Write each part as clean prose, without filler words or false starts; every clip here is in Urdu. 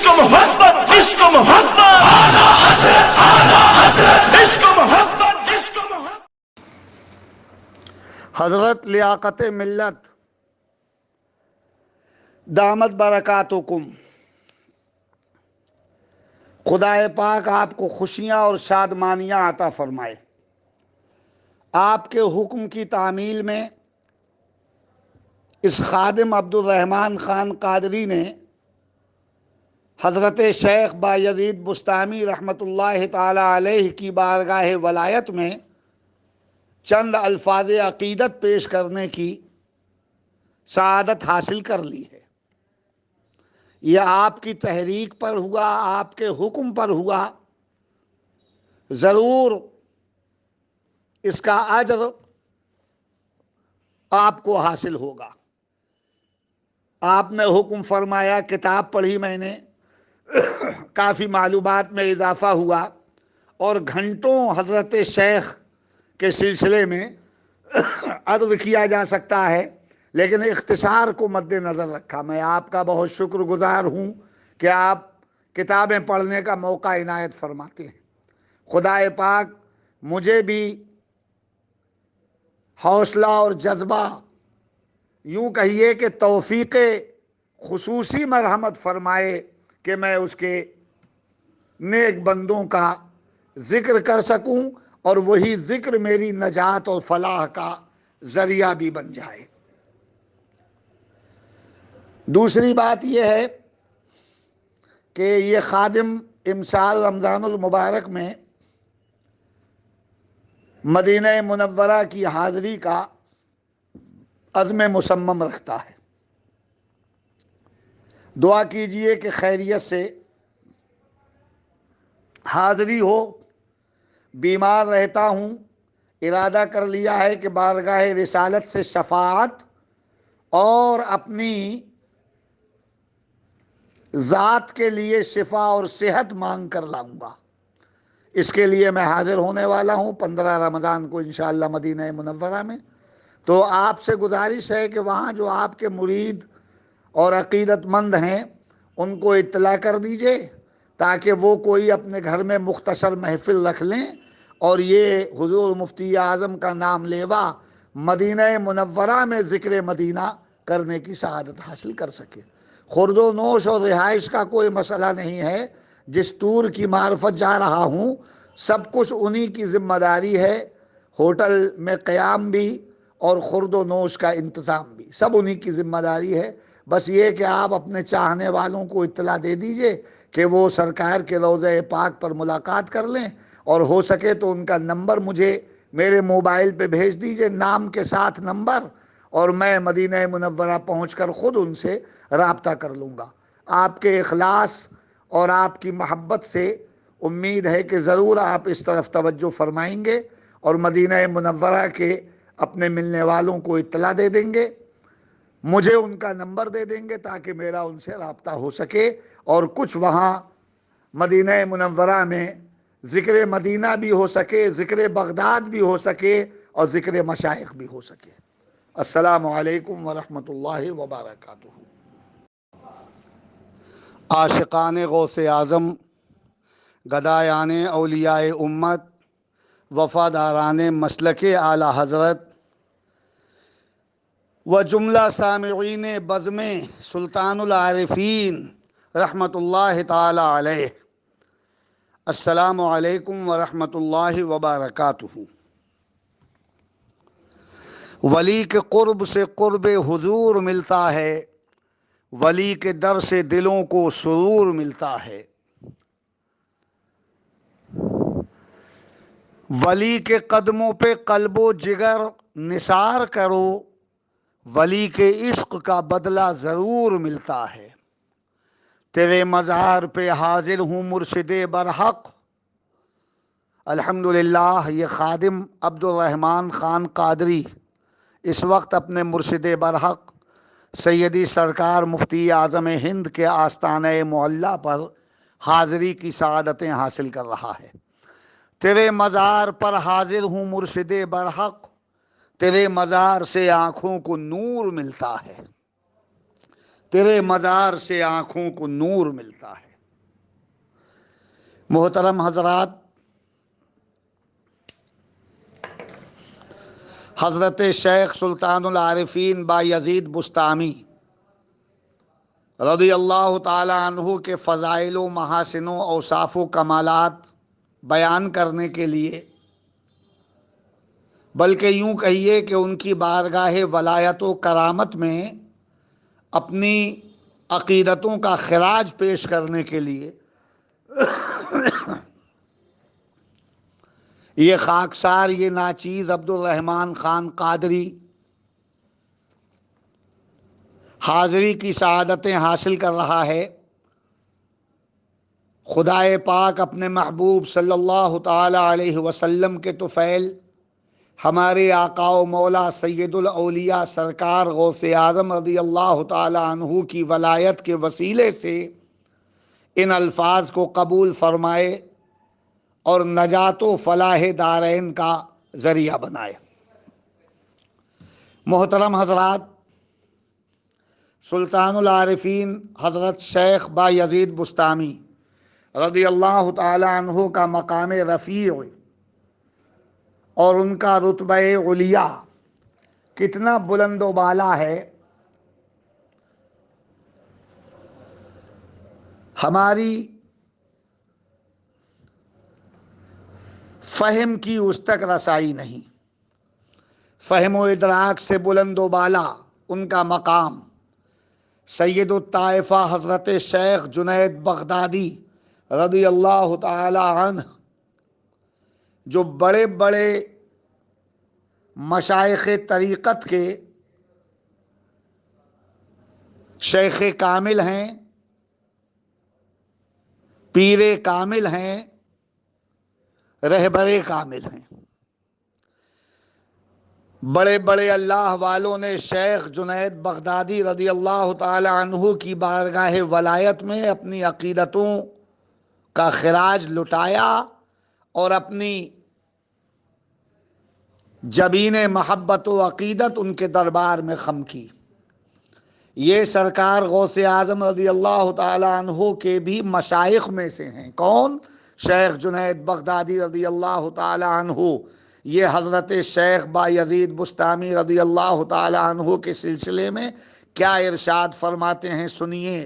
عشق محبت، عشق محبت، عشق محبت، عشق محبت۔ حضرت لیاقت ملت دامت برکاتکم، خدائے پاک آپ کو خوشیاں اور شادمانیاں عطا فرمائے۔ آپ کے حکم کی تعمیل میں اس خادم عبدالرحمن خان قادری نے حضرت شیخ بایزید بسطامی رحمۃ اللہ تعالی علیہ کی بارگاہ ولایت میں چند الفاظ عقیدت پیش کرنے کی سعادت حاصل کر لی ہے۔ یہ آپ کی تحریک پر ہوا، آپ کے حکم پر ہوا، ضرور اس کا اجر آپ کو حاصل ہوگا۔ آپ نے حکم فرمایا، کتاب پڑھی میں نے، کافی معلومات میں اضافہ ہوا اور گھنٹوں حضرت شیخ کے سلسلے میں عرض کیا جا سکتا ہے، لیکن اختصار کو مد نظر رکھا۔ میں آپ کا بہت شکر گزار ہوں کہ آپ کتابیں پڑھنے کا موقع عنایت فرماتے ہیں۔ خدائے پاک مجھے بھی حوصلہ اور جذبہ، یوں کہیے کہ توفیق خصوصی مرحمت فرمائے کہ میں اس کے نیک بندوں کا ذکر کر سکوں اور وہی ذکر میری نجات اور فلاح کا ذریعہ بھی بن جائے۔ دوسری بات یہ ہے کہ یہ خادم امسال رمضان المبارک میں مدینہ منورہ کی حاضری کا عزم مصمم رکھتا ہے۔ دعا کیجئے کہ خیریت سے حاضری ہو۔ بیمار رہتا ہوں، ارادہ کر لیا ہے کہ بارگاہ رسالت سے شفاعت اور اپنی ذات کے لیے شفا اور صحت مانگ کر لاؤں گا۔ اس کے لیے میں حاضر ہونے والا ہوں 15 رمضان کو انشاءاللہ مدینہ منورہ میں۔ تو آپ سے گزارش ہے کہ وہاں جو آپ کے مرید اور عقیدت مند ہیں ان کو اطلاع کر دیجئے تاکہ وہ کوئی اپنے گھر میں مختصر محفل رکھ لیں اور یہ حضور مفتی اعظم کا نام لیوا مدینہ منورہ میں ذکر مدینہ کرنے کی سعادت حاصل کر سکے۔ خورد و نوش اور رہائش کا کوئی مسئلہ نہیں ہے۔ جس ٹور کی معرفت جا رہا ہوں سب کچھ انہی کی ذمہ داری ہے، ہوٹل میں قیام بھی اور خورد و نوش کا انتظام بھی سب انہی کی ذمہ داری ہے۔ بس یہ کہ آپ اپنے چاہنے والوں کو اطلاع دے دیجئے کہ وہ سرکار کے روضہ پاک پر ملاقات کر لیں، اور ہو سکے تو ان کا نمبر مجھے میرے موبائل پہ بھیج دیجئے، نام کے ساتھ نمبر، اور میں مدینہ منورہ پہنچ کر خود ان سے رابطہ کر لوں گا۔ آپ کے اخلاص اور آپ کی محبت سے امید ہے کہ ضرور آپ اس طرف توجہ فرمائیں گے اور مدینہ منورہ کے اپنے ملنے والوں کو اطلاع دے دیں گے، مجھے ان کا نمبر دے دیں گے تاکہ میرا ان سے رابطہ ہو سکے، اور کچھ وہاں مدینہ منورہ میں ذکر مدینہ بھی ہو سکے، ذکر بغداد بھی ہو سکے اور ذکر مشائخ بھی ہو سکے۔ السلام علیکم ورحمۃ اللہ وبرکاتہ۔ عاشقان غوث اعظم، گدایان اولیاء امت، وفاداران مسلک اعلی حضرت و جملہ سامعین بزم سلطان العارفین رحمۃ اللہ تعالی علیہ، السلام علیکم ورحمۃ اللہ وبرکاتہ۔ ولی کے قرب سے قرب حضور ملتا ہے، ولی کے در سے دلوں کو سرور ملتا ہے۔ ولی کے قدموں پہ قلب و جگر نثار کرو، ولی کے عشق کا بدلہ ضرور ملتا ہے۔ تیرے مزار پہ حاضر ہوں مرشد برحق۔ الحمدللہ یہ خادم عبدالرحمن خان قادری اس وقت اپنے مرشد برحق سیدی سرکار مفتی اعظم ہند کے آستانہ معلیٰ پر حاضری کی سعادتیں حاصل کر رہا ہے۔ تیرے مزار پر حاضر ہوں مرشد برحق، تیرے مزار سے آنکھوں کو نور ملتا ہے، تیرے مزار سے آنکھوں کو نور ملتا ہے۔ محترم حضرات، حضرت شیخ سلطان العارفین بایزید بسطامی رضی اللہ تعالی عنہ کے فضائل و محاسن و اوصاف و کمالات بیان کرنے کے لیے، بلکہ یوں کہیے کہ ان کی بارگاہ ولایت و کرامت میں اپنی عقیدتوں کا خراج پیش کرنے کے لیے یہ خاکسار، یہ ناچیز عبد الرحمن خان قادری حاضری کی سعادتیں حاصل کر رہا ہے۔ خدائے پاک اپنے محبوب صلی اللہ تعالی علیہ وسلم کے طفیل ہمارے آقا و مولا سید الاولیاء سرکار غوث اعظم رضی اللہ تعالی عنہ کی ولایت کے وسیلے سے ان الفاظ کو قبول فرمائے اور نجات و فلاح دارین کا ذریعہ بنائے۔ محترم حضرات، سلطان العارفین حضرت شیخ بایزید بسطامی رضی اللہ تعالی عنہ کا مقام رفیع اور ان کا رتبہ علیہ کتنا بلند و بالا ہے، ہماری فہم کی اس تک رسائی نہیں۔ فہم و ادراک سے بلند و بالا ان کا مقام۔ سید الطائفہ حضرت شیخ جنید بغدادی رضی اللہ تعالی عنہ، جو بڑے بڑے مشائخ طریقت کے شیخ کامل ہیں، پیر کامل ہیں، رہبر کامل ہیں، بڑے بڑے اللہ والوں نے شیخ جنید بغدادی رضی اللہ تعالی عنہ کی بارگاہ ولایت میں اپنی عقیدتوں کا خراج لٹایا اور اپنی جبین محبت و عقیدت ان کے دربار میں خم کی۔ یہ سرکار غوث اعظم رضی اللہ تعالی عنہ کے بھی مشائخ میں سے ہیں۔ کون؟ شیخ جنید بغدادی رضی اللہ تعالی عنہ۔ یہ حضرت شیخ بایزید بسطامی رضی اللہ تعالی عنہ کے سلسلے میں کیا ارشاد فرماتے ہیں، سنیے۔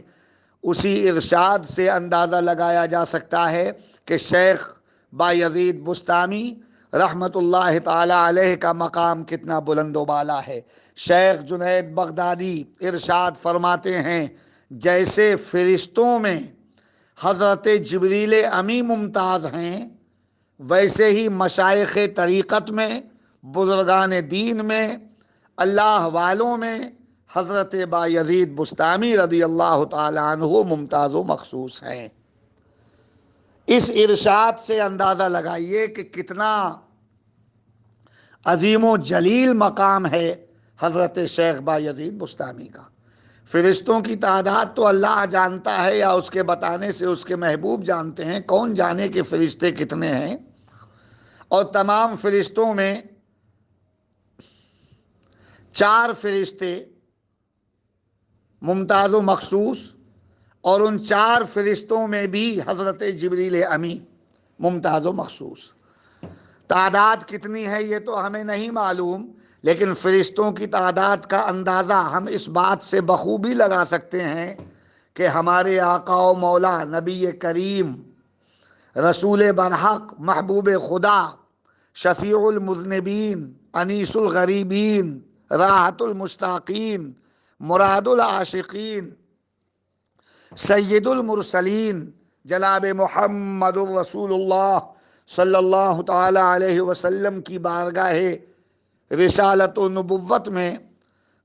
اسی ارشاد سے اندازہ لگایا جا سکتا ہے کہ شیخ بایزید بسطامی رحمت اللہ تعالی علیہ کا مقام کتنا بلند و بالا ہے۔ شیخ جنید بغدادی ارشاد فرماتے ہیں، جیسے فرشتوں میں حضرت جبریل امی ممتاز ہیں، ویسے ہی مشائخ طریقت میں، بزرگان دین میں، اللہ والوں میں حضرت بایزید بسطامی رضی اللہ تعالی عنہ ممتاز و مخصوص ہیں۔ اس ارشاد سے اندازہ لگائیے کہ کتنا عظیم و جلیل مقام ہے حضرت شیخ بایزید بسطامی کا۔ فرشتوں کی تعداد تو اللہ جانتا ہے، یا اس کے بتانے سے اس کے محبوب جانتے ہیں، کون جانے کہ فرشتے کتنے ہیں۔ اور تمام فرشتوں میں 4 فرشتے ممتاز و مخصوص، اور ان 4 فرشتوں میں بھی حضرت جبریل امی ممتاز و مخصوص۔ تعداد کتنی ہے یہ تو ہمیں نہیں معلوم، لیکن فرشتوں کی تعداد کا اندازہ ہم اس بات سے بخوبی لگا سکتے ہیں کہ ہمارے آقا و مولا نبی کریم، رسول برحق، محبوب خدا، شفیع المذنبین، انیس الغریبین، راحت المشتاقین، مراد العاشقین، سید المرسلین، جناب محمد الرسول اللہ صلی اللہ تعالی علیہ وسلم کی بارگاہ رسالت و نبوت میں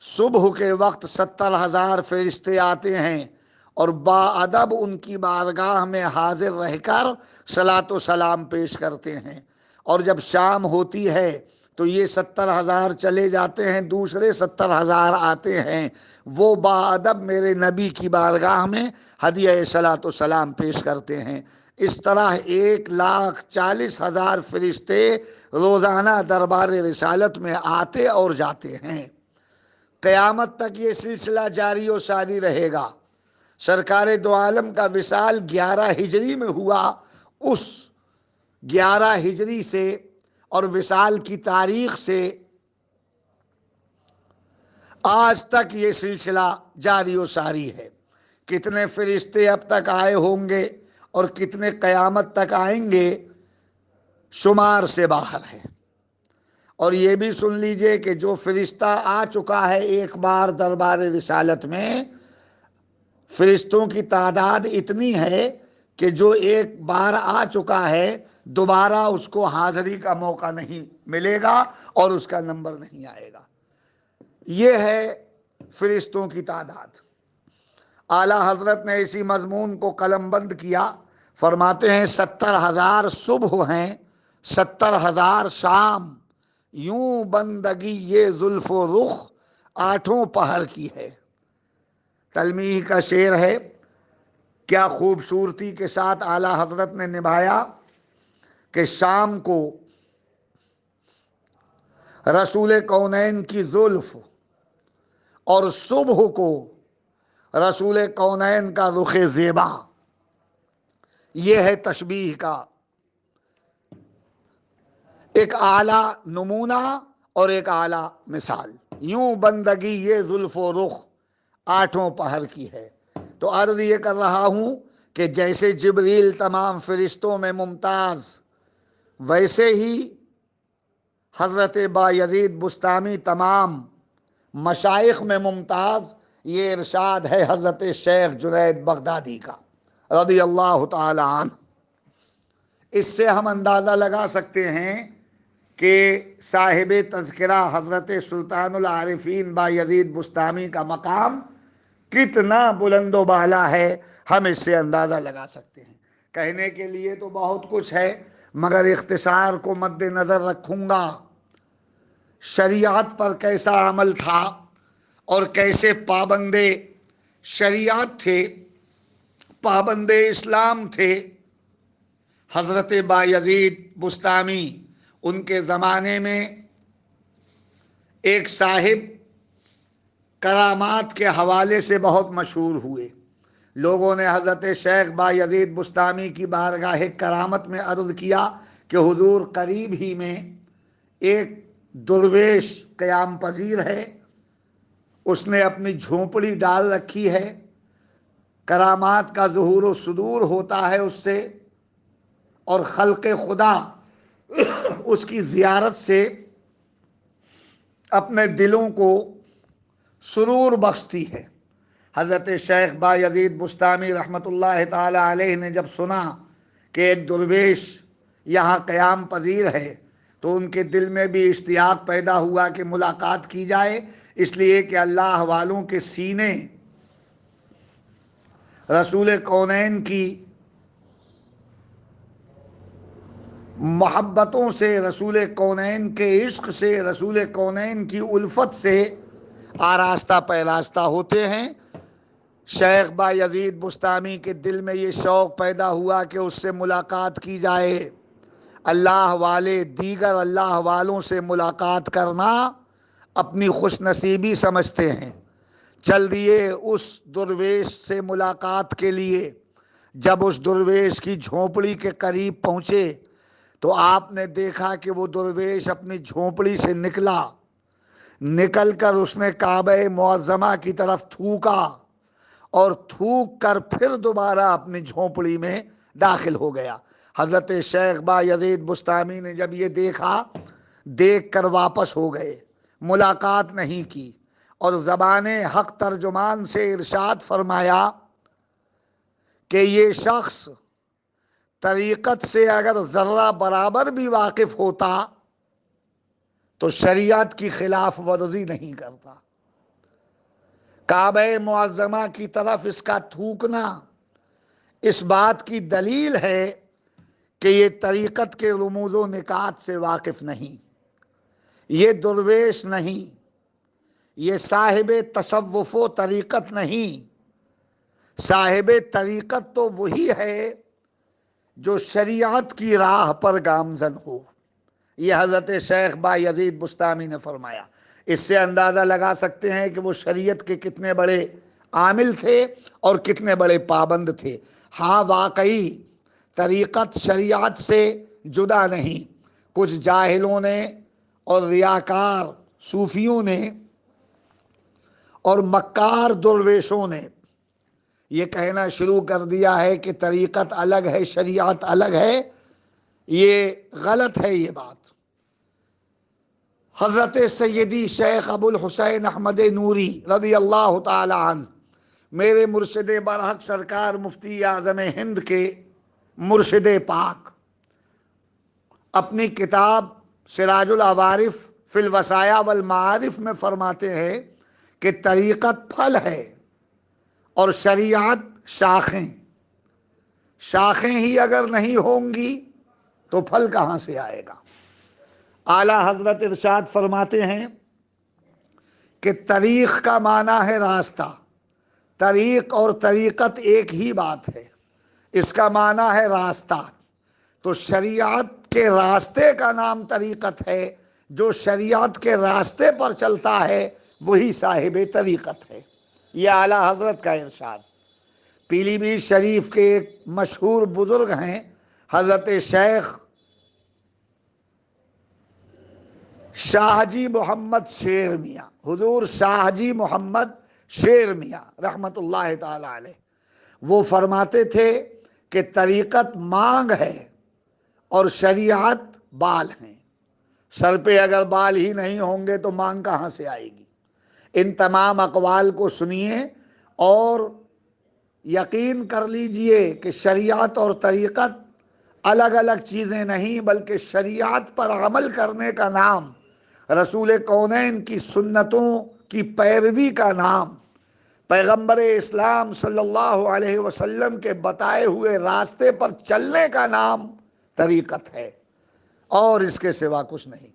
صبح کے وقت 70,000 فرشتے آتے ہیں اور باادب ان کی بارگاہ میں حاضر رہ کر صلاۃ و سلام پیش کرتے ہیں، اور جب شام ہوتی ہے تو یہ 70,000 چلے جاتے ہیں، دوسرے 70,000 آتے ہیں، وہ باادب میرے نبی کی بارگاہ میں ہدیہ صلاۃ و سلام پیش کرتے ہیں۔ اس طرح 1,40,000 فرشتے روزانہ دربار رسالت میں آتے اور جاتے ہیں۔ قیامت تک یہ سلسلہ جاری و ساری رہے گا۔ سرکار دو عالم کا وصال 11 ہجری میں ہوا، اس 11 ہجری سے اور وصال کی تاریخ سے آج تک یہ سلسلہ جاری و ساری ہے۔ کتنے فرشتے اب تک آئے ہوں گے اور کتنے قیامت تک آئیں گے، شمار سے باہر ہے۔ اور یہ بھی سن لیجئے کہ جو فرشتہ آ چکا ہے ایک بار دربار رسالت میں، فرشتوں کی تعداد اتنی ہے کہ جو ایک بار آ چکا ہے دوبارہ اس کو حاضری کا موقع نہیں ملے گا اور اس کا نمبر نہیں آئے گا۔ یہ ہے فرشتوں کی تعداد۔ اعلیٰ حضرت نے اسی مضمون کو قلم بند کیا، فرماتے ہیں 70,000 صبح ہیں، 70,000 شام، یوں بندگی یہ زلف و رخ 8 پہر کی ہے۔ تلمیح کا شعر ہے، کیا خوبصورتی کے ساتھ اعلیٰ حضرت نے نبھایا کہ شام کو رسول کونین کی زلف اور صبح کو رسول کونین کا رخ زیبا۔ یہ ہے تشبیہ کا ایک اعلیٰ نمونہ اور ایک اعلیٰ مثال۔ یوں بندگی یہ زلف و رخ 8 پہر کی ہے۔ تو عرض یہ کر رہا ہوں کہ جیسے جبریل تمام فرشتوں میں ممتاز، ویسے ہی حضرت بایزید بسطامی تمام مشائخ میں ممتاز۔ یہ ارشاد ہے حضرت شیخ جنید بغدادی کا رضی اللہ تعالی عنہ۔ اس سے ہم اندازہ لگا سکتے ہیں کہ صاحب تذکرہ حضرت سلطان العارفین بایزید بسطامی کا مقام کتنا بلند و بالا ہے، ہم اس سے اندازہ لگا سکتے ہیں۔ کہنے کے لیے تو بہت کچھ ہے، مگر اختصار کو مد نظر رکھوں گا۔ شریعت پر کیسا عمل تھا اور کیسے پابند شریعت تھے، پابند اسلام تھے حضرت بایزید بسطامی۔ ان کے زمانے میں ایک صاحب کرامات کے حوالے سے بہت مشہور ہوئے۔ لوگوں نے حضرت شیخ بایزید بسطامی کی بارگاہ کرامت میں عرض کیا کہ حضور قریب ہی میں ایک درویش قیام پذیر ہے، اس نے اپنی جھونپڑی ڈال رکھی ہے، کرامات کا ظہور و صدور ہوتا ہے اس سے، اور خلق خدا اس کی زیارت سے اپنے دلوں کو سرور بخشتی ہے۔ حضرت شیخ بایزید بسطامی رحمت اللہ تعالی علیہ نے جب سنا کہ ایک درویش یہاں قیام پذیر ہے تو ان کے دل میں بھی اشتیاق پیدا ہوا کہ ملاقات کی جائے، اس لیے کہ اللہ والوں کے سینے رسول کونین کی محبتوں سے، رسول کونین کے عشق سے، رسول کونین کی الفت سے آراستہ پیراستہ ہوتے ہیں۔ شیخ بایزید بسطامی کے دل میں یہ شوق پیدا ہوا کہ اس سے ملاقات کی جائے۔ اللہ والے دیگر اللہ والوں سے ملاقات کرنا اپنی خوش نصیبی سمجھتے ہیں۔ چل دیے اس درویش سے ملاقات کے لیے۔ جب اس درویش کی جھونپڑی کے قریب پہنچے تو آپ نے دیکھا کہ وہ درویش اپنی جھونپڑی سے نکلا، نکل کر اس نے کعبہ معظمہ کی طرف تھوکا اور تھوک کر پھر دوبارہ اپنی جھونپڑی میں داخل ہو گیا۔ حضرت شیخ بایزید بسطامی نے جب یہ دیکھا، دیکھ کر واپس ہو گئے، ملاقات نہیں کی، اور زبان حق ترجمان سے ارشاد فرمایا کہ یہ شخص طریقت سے اگر ذرہ برابر بھی واقف ہوتا تو شریعت کی خلاف ورزی نہیں کرتا۔ کعبہ معظمہ کی طرف اس کا تھوکنا اس بات کی دلیل ہے کہ یہ طریقت کے رموز و نکات سے واقف نہیں، یہ درویش نہیں، یہ صاحب تصوف و طریقت نہیں۔ صاحب طریقت تو وہی ہے جو شریعت کی راہ پر گامزن ہو۔ یہ حضرت شیخ بایزید بسطامی نے فرمایا۔ اس سے اندازہ لگا سکتے ہیں کہ وہ شریعت کے کتنے بڑے عامل تھے اور کتنے بڑے پابند تھے۔ ہاں واقعی طریقت شریعت سے جدا نہیں. کچھ جاہلوں نے اور ریاکار صوفیوں نے اور مکار درویشوں نے یہ کہنا شروع کر دیا ہے کہ طریقت الگ ہے شریعت الگ ہے. یہ غلط ہے یہ بات. حضرت سیدی شیخ ابو الحسین احمد نوری رضی اللہ تعالی عنہ میرے مرشد برحق سرکار مفتی اعظم ہند کے مرشد پاک اپنی کتاب سراج العوارف فی الوصایا والمعارف میں فرماتے ہیں کہ طریقت پھل ہے اور شریعت شاخیں. شاخیں ہی اگر نہیں ہوں گی تو پھل کہاں سے آئے گا؟ اعلیٰ حضرت ارشاد فرماتے ہیں کہ طریق کا معنی ہے راستہ. طریق اور طریقت ایک ہی بات ہے. اس کا معنی ہے راستہ. تو شریعت کے راستے کا نام طریقت ہے. جو شریعت کے راستے پر چلتا ہے وہی صاحب طریقت ہے. یہ اعلیٰ حضرت کا ارشاد. پیلی بھیت شریف کے ایک مشہور بزرگ ہیں حضرت شیخ شاہ جی محمد شیر میاں. حضور شاہ جی محمد شیر میاں رحمت اللہ تعالی علیہ وہ فرماتے تھے کہ طریقت مانگ ہے اور شریعت بال ہیں. سر پہ اگر بال ہی نہیں ہوں گے تو مانگ کہاں سے آئے گی؟ ان تمام اقوال کو سنیے اور یقین کر لیجئے کہ شریعت اور طریقت الگ الگ چیزیں نہیں بلکہ شریعت پر عمل کرنے کا نام، رسول کونین کی سنتوں کی پیروی کا نام، پیغمبر اسلام صلی اللہ علیہ وسلم کے بتائے ہوئے راستے پر چلنے کا نام طریقت ہے اور اس کے سوا کچھ نہیں.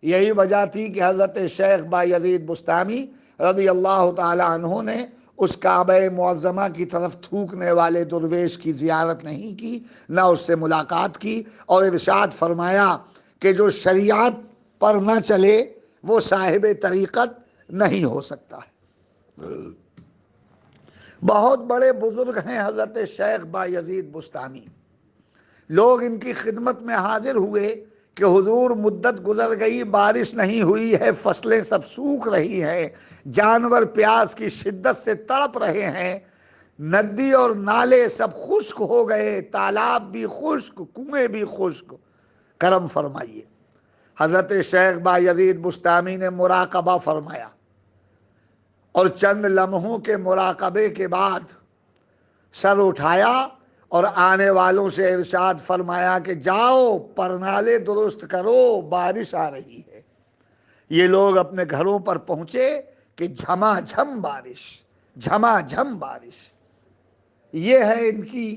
یہی وجہ تھی کہ حضرت شیخ بایزید بستامی رضی اللہ تعالی عنہ نے اس کعبہ معظمہ کی طرف تھوکنے والے درویش کی زیارت نہیں کی، نہ اس سے ملاقات کی، اور ارشاد فرمایا کہ جو شریعت پر نہ چلے وہ صاحب طریقت نہیں ہو سکتا ہے. بہت بڑے بزرگ ہیں حضرت شیخ بایزید بستامی. لوگ ان کی خدمت میں حاضر ہوئے کہ حضور مدت گزر گئی، بارش نہیں ہوئی ہے، فصلیں سب سوکھ رہی ہیں، جانور پیاس کی شدت سے تڑپ رہے ہیں، ندی اور نالے سب خشک ہو گئے، تالاب بھی خشک، کنویں بھی خشک، کرم فرمائیے. حضرت شیخ بایزید بستامی نے مراقبہ فرمایا اور چند لمحوں کے مراقبے کے بعد سر اٹھایا اور آنے والوں سے ارشاد فرمایا کہ جاؤ پرنالے درست کرو، بارش آ رہی ہے. یہ لوگ اپنے گھروں پر پہنچے کہ جھما جھم بارش، جھما جھم بارش. یہ ہے ان کی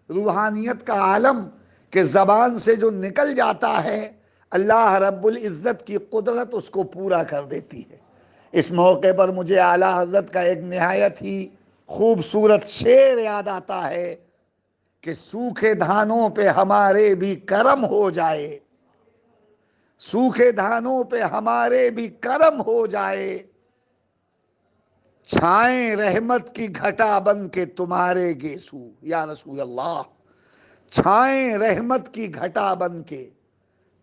روحانیت کا عالم کہ زبان سے جو نکل جاتا ہے اللہ رب العزت کی قدرت اس کو پورا کر دیتی ہے. اس موقع پر مجھے اعلیٰ حضرت کا ایک نہایت ہی خوبصورت شعر یاد آتا ہے کہ سوکھے دھانوں پہ ہمارے بھی کرم ہو جائے، سوکھے دھانوں پہ ہمارے بھی کرم ہو جائے، چھائیں رحمت کی گھٹا بن کے تمہارے گیسو. یا رسول اللہ، چھائیں رحمت کی گھٹا بن کے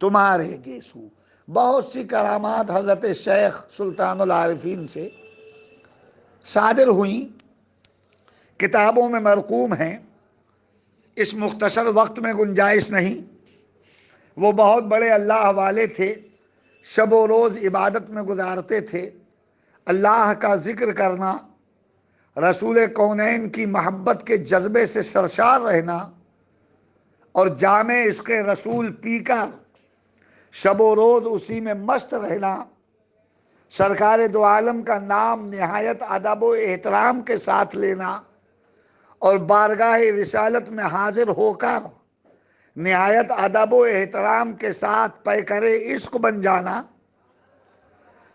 تمہارے گیسو. بہت سی کرامات حضرت شیخ سلطان العارفین سے صادر ہوئیں، کتابوں میں مرقوم ہیں. اس مختصر وقت میں گنجائش نہیں. وہ بہت بڑے اللہ والے تھے، شب و روز عبادت میں گزارتے تھے. اللہ کا ذکر کرنا، رسول کونین کی محبت کے جذبے سے سرشار رہنا اور جام عشق رسول پی کر شب و روز اسی میں مست رہنا، سرکار دو عالم کا نام نہایت ادب و احترام کے ساتھ لینا اور بارگاہ رسالت میں حاضر ہو کر نہایت ادب و احترام کے ساتھ پیکر عشق بن جانا،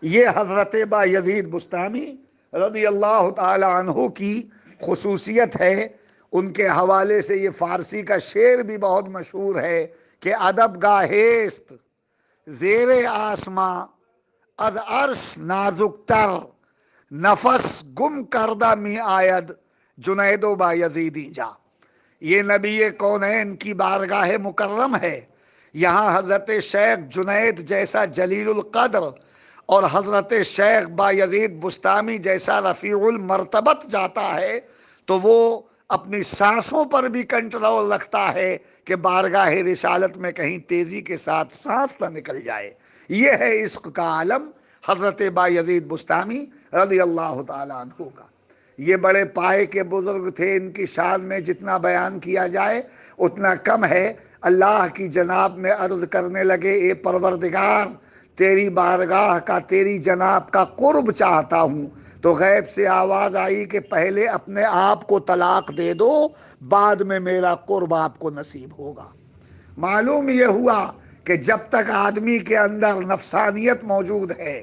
یہ حضرت بایزید بستامی رضی اللہ تعالی عنہ کی خصوصیت ہے. ان کے حوالے سے یہ فارسی کا شعر بھی بہت مشہور ہے کہ ادب گاہیست زیر آسماں از عرش نازک تر، نفس گم کردہ می آید جنید و بایزیدی جا. یہ نبی کونین کی بارگاہ مکرم ہے. یہاں حضرت شیخ جنید جیسا جلیل القدر اور حضرت شیخ بایزید بستامی جیسا رفیع المرتبت جاتا ہے تو وہ اپنی سانسوں پر بھی کنٹرول رکھتا ہے کہ بارگاہ رسالت میں کہیں تیزی کے ساتھ سانس نہ نکل جائے. یہ ہے عشق کا عالم حضرت بایزید بستامی رضی اللہ تعالیٰ عنہ کا. یہ بڑے پائے کے بزرگ تھے، ان کی شان میں جتنا بیان کیا جائے اتنا کم ہے. اللہ کی جناب میں عرض کرنے لگے، اے پروردگار تیری بارگاہ کا، تیری جناب کا قرب چاہتا ہوں. تو غیب سے آواز آئی کہ پہلے اپنے آپ کو طلاق دے دو، بعد میں میرا قرب آپ کو نصیب ہوگا. معلوم یہ ہوا کہ جب تک آدمی کے اندر نفسانیت موجود ہے،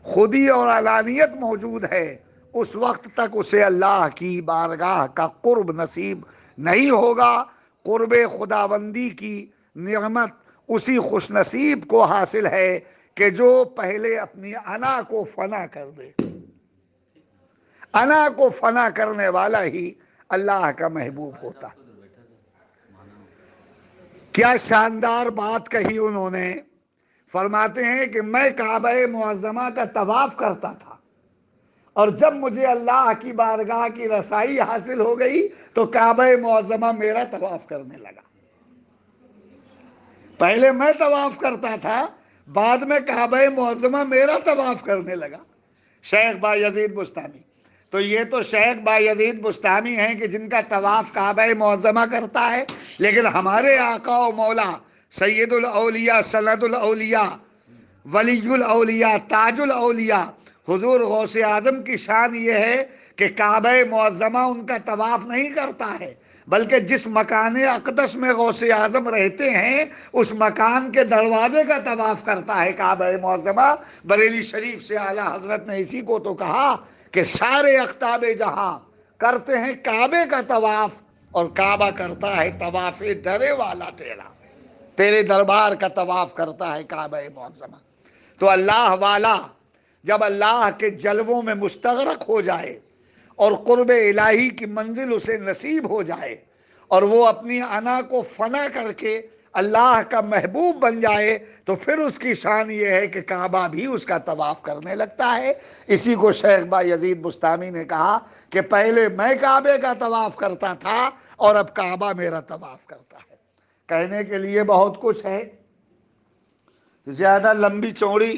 خودی اور علانیت موجود ہے، اس وقت تک اسے اللہ کی بارگاہ کا قرب نصیب نہیں ہوگا. قرب خداوندی کی نعمت اسی خوش نصیب کو حاصل ہے کہ جو پہلے اپنی انا کو فنا کر دے. انا کو فنا کرنے والا ہی اللہ کا محبوب ہوتا. کیا شاندار بات کہی انہوں نے. فرماتے ہیں کہ میں کعبہ معظمہ کا طواف کرتا تھا اور جب مجھے اللہ کی بارگاہ کی رسائی حاصل ہو گئی تو کعبہ معظمہ میرا طواف کرنے لگا. پہلے میں طواف کرتا تھا، بعد میں کعبہ معظمہ میرا طواف کرنے لگا. شیخ بایزید بستامی. تو یہ تو شیخ بایزید بستامی ہیں کہ جن کا طواف کعبہ معظمہ کرتا ہے، لیکن ہمارے آقا و مولا سید الاولیاء سند الاولیاء ولی الاولیاء تاج الاولیاء حضور غوث اعظم کی شان یہ ہے کہ کعبہ معظمہ ان کا طواف نہیں کرتا ہے، بلکہ جس مکان اقدس میں غوث اعظم رہتے ہیں اس مکان کے دروازے کا طواف کرتا ہے کعبہ معظمہ. بریلی شریف سے اعلیٰ حضرت نے اسی کو تو کہا کہ سارے اقطاب جہاں کرتے ہیں کعبے کا طواف اور کعبہ کرتا ہے طواف درے والا تیرا. تیرے دربار کا طواف کرتا ہے کعبہ معظمہ. تو اللہ والا جب اللہ کے جلووں میں مستغرق ہو جائے اور قرب الہی کی منزل اسے نصیب ہو جائے اور وہ اپنی انا کو فنا کر کے اللہ کا محبوب بن جائے تو پھر اس کی شان یہ ہے کہ کعبہ بھی اس کا طواف کرنے لگتا ہے. اسی کو شیخ بایزید بستامی نے کہا کہ پہلے میں کعبے کا طواف کرتا تھا اور اب کعبہ میرا طواف کرتا ہے. کہنے کے لیے بہت کچھ ہے، زیادہ لمبی چوڑی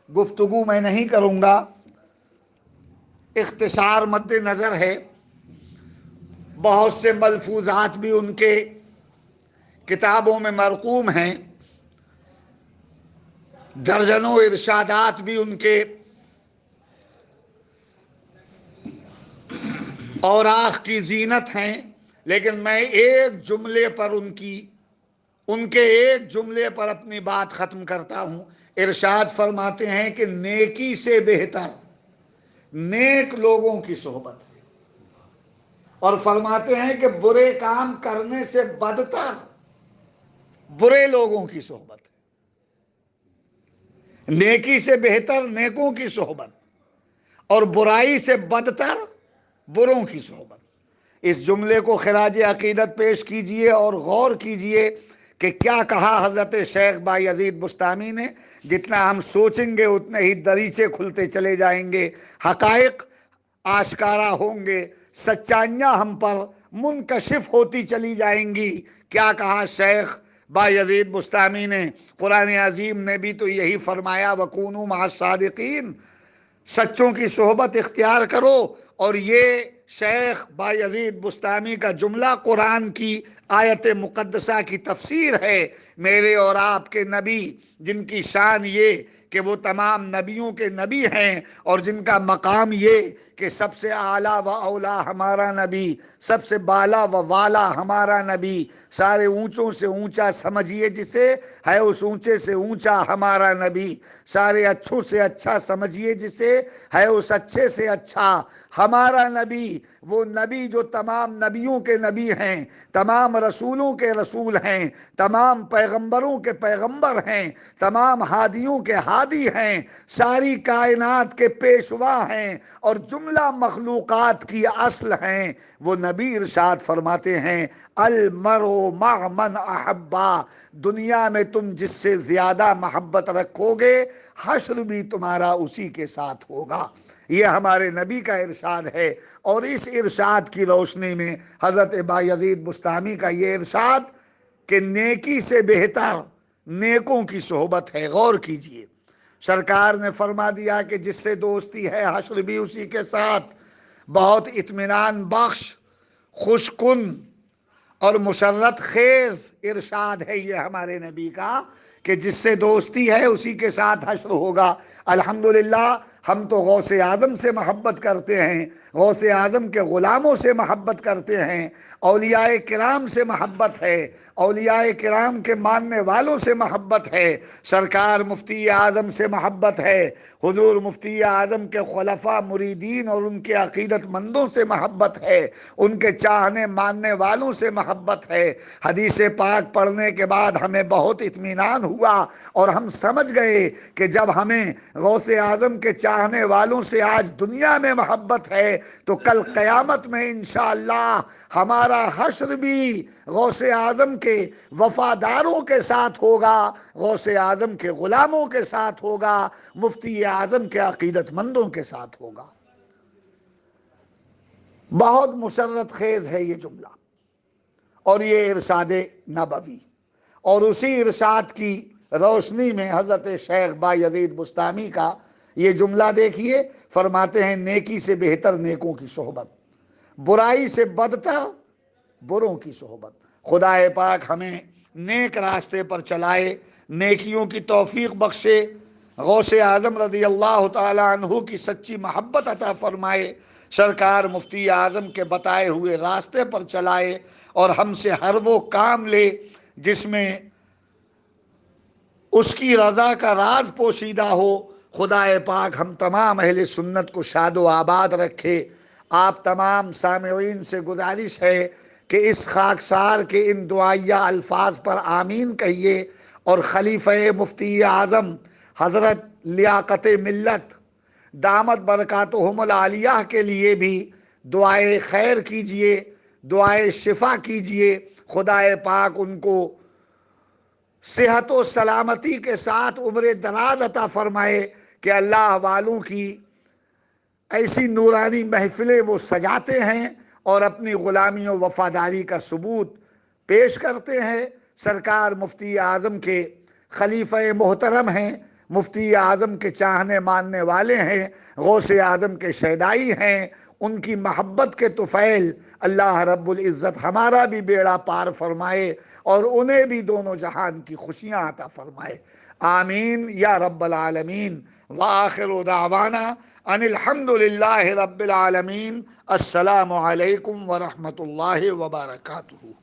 گفتگو میں نہیں کروں گا، اختصار مد نظر ہے. بہت سے ملفوظات بھی ان کے کتابوں میں مرقوم ہیں، درجنوں ارشادات بھی ان کے اوراق کی زینت ہیں. لیکن میں ایک جملے پر ان کے ایک جملے پر اپنی بات ختم کرتا ہوں. ارشاد فرماتے ہیں کہ نیکی سے بہتر نیک لوگوں کی صحبت ہے، اور فرماتے ہیں کہ برے کام کرنے سے بدتر برے لوگوں کی صحبت ہے. نیکی سے بہتر نیکوں کی صحبت اور برائی سے بدتر بروں کی صحبت. اس جملے کو خراج عقیدت پیش کیجئے اور غور کیجئے کہ کیا کہا حضرت شیخ بایزید بستامی نے. جتنا ہم سوچیں گے اتنے ہی دریچے کھلتے چلے جائیں گے، حقائق آشکارا ہوں گے، سچائیاں ہم پر منکشف ہوتی چلی جائیں گی. کیا کہا شیخ بایزید بستامی نے؟ قرآن عظیم نے بھی تو یہی فرمایا، وَكُونُوا مَعَ الصَّادِقِينَ، سچوں کی صحبت اختیار کرو. اور یہ شیخ بایزید بستامی کا جملہ قرآن کی آیت مقدسہ کی تفسیر ہے. میرے اور آپ کے نبی جن کی شان یہ کہ وہ تمام نبیوں کے نبی ہیں اور جن کا مقام یہ کہ سب سے اعلیٰ و اولا ہمارا نبی، سب سے بالا و والا ہمارا نبی، سارے اونچوں سے اونچا سمجھیے جسے ہے اس اونچے سے اونچا ہمارا نبی، سارے اچھوں سے اچھا سمجھیے جسے ہے اس اچھے سے اچھا ہمارا نبی. وہ نبی جو تمام نبیوں کے نبی ہیں، تمام رسولوں کے رسول ہیں، تمام پیغمبروں کے پیغمبر ہیں، تمام ہادیوں کے ہادی ہادی ہیں، ساری کائنات کے پیشوا ہیں اور جملہ مخلوقات کی اصل ہیں، وہ نبی ارشاد فرماتے ہیں المرء مع من احبا، دنیا میں تم جس سے زیادہ محبت رکھو گے حشر بھی تمہارا اسی کے ساتھ ہوگا۔ یہ ہمارے نبی کا ارشاد ہے، اور اس ارشاد کی روشنی میں حضرت بایزید بستامی کا یہ ارشاد کہ نیکی سے بہتر نیکوں کی صحبت ہے۔ غور کیجئے، سرکار نے فرما دیا کہ جس سے دوستی ہے حشر بھی اسی کے ساتھ۔ بہت اطمینان بخش، خوش کن اور مسرت خیز ارشاد ہے یہ ہمارے نبی کا کہ جس سے دوستی ہے اسی کے ساتھ حشر ہوگا۔ الحمدللہ ہم تو غوث اعظم سے محبت کرتے ہیں، غوث اعظم کے غلاموں سے محبت کرتے ہیں، اولیاء کرام سے محبت ہے، اولیاء کرام کے ماننے والوں سے محبت ہے، سرکار مفتی اعظم سے محبت ہے، حضور مفتی اعظم کے خلفاء مریدین اور ان کے عقیدت مندوں سے محبت ہے، ان کے چاہنے ماننے والوں سے محبت ہے۔ حدیث پاک پڑھنے کے بعد ہمیں بہت اطمینان ہوا اور ہم سمجھ گئے کہ جب ہمیں غوث اعظم کے چاہنے والوں سے آج دنیا میں محبت ہے تو کل قیامت میں انشاءاللہ ہمارا حشر بھی غوث اعظم کے وفاداروں کے ساتھ ہوگا، غوث اعظم کے غلاموں کے ساتھ ہوگا، مفتی اعظم کے عقیدت مندوں کے ساتھ ہوگا۔ بہت مسرت خیز ہے یہ جملہ اور یہ ارشاد نبوی، اور اسی ارشاد کی روشنی میں حضرت شیخ بایزید بستامی کا یہ جملہ دیکھیے، فرماتے ہیں نیکی سے بہتر نیکوں کی صحبت، برائی سے بدتر بروں کی صحبت۔ خدا پاک ہمیں نیک راستے پر چلائے، نیکیوں کی توفیق بخشے، غوث اعظم رضی اللہ تعالی عنہ کی سچی محبت عطا فرمائے، سرکار مفتی اعظم کے بتائے ہوئے راستے پر چلائے، اور ہم سے ہر وہ کام لے جس میں اس کی رضا کا راز پوشیدہ ہو۔ خدا پاک ہم تمام اہل سنت کو شاد و آباد رکھے۔ آپ تمام سامعین سے گزارش ہے کہ اس خاکسار کے ان دعائیہ الفاظ پر آمین کہیے، اور خلیفہ مفتی اعظم حضرت لیاقت ملت دامت برکاتہم العالیہ کے لیے بھی دعائے خیر کیجئے، دعائے شفا کیجئے۔ خدا پاک ان کو صحت و سلامتی کے ساتھ عمر دراز عطا فرمائے کہ اللہ والوں کی ایسی نورانی محفلیں وہ سجاتے ہیں اور اپنی غلامی و وفاداری کا ثبوت پیش کرتے ہیں۔ سرکار مفتی اعظم کے خلیفہ محترم ہیں، مفتی اعظم کے چاہنے ماننے والے ہیں، غوث اعظم کے شیدائی ہیں، ان کی محبت کے طفیل اللہ رب العزت ہمارا بھی بیڑا پار فرمائے اور انہیں بھی دونوں جہان کی خوشیاں عطا فرمائے، آمین یا رب العالمین۔ وآخر دعوانا ان الحمد للہ رب العالمین۔ السلام علیکم ورحمۃ اللہ وبرکاتہ۔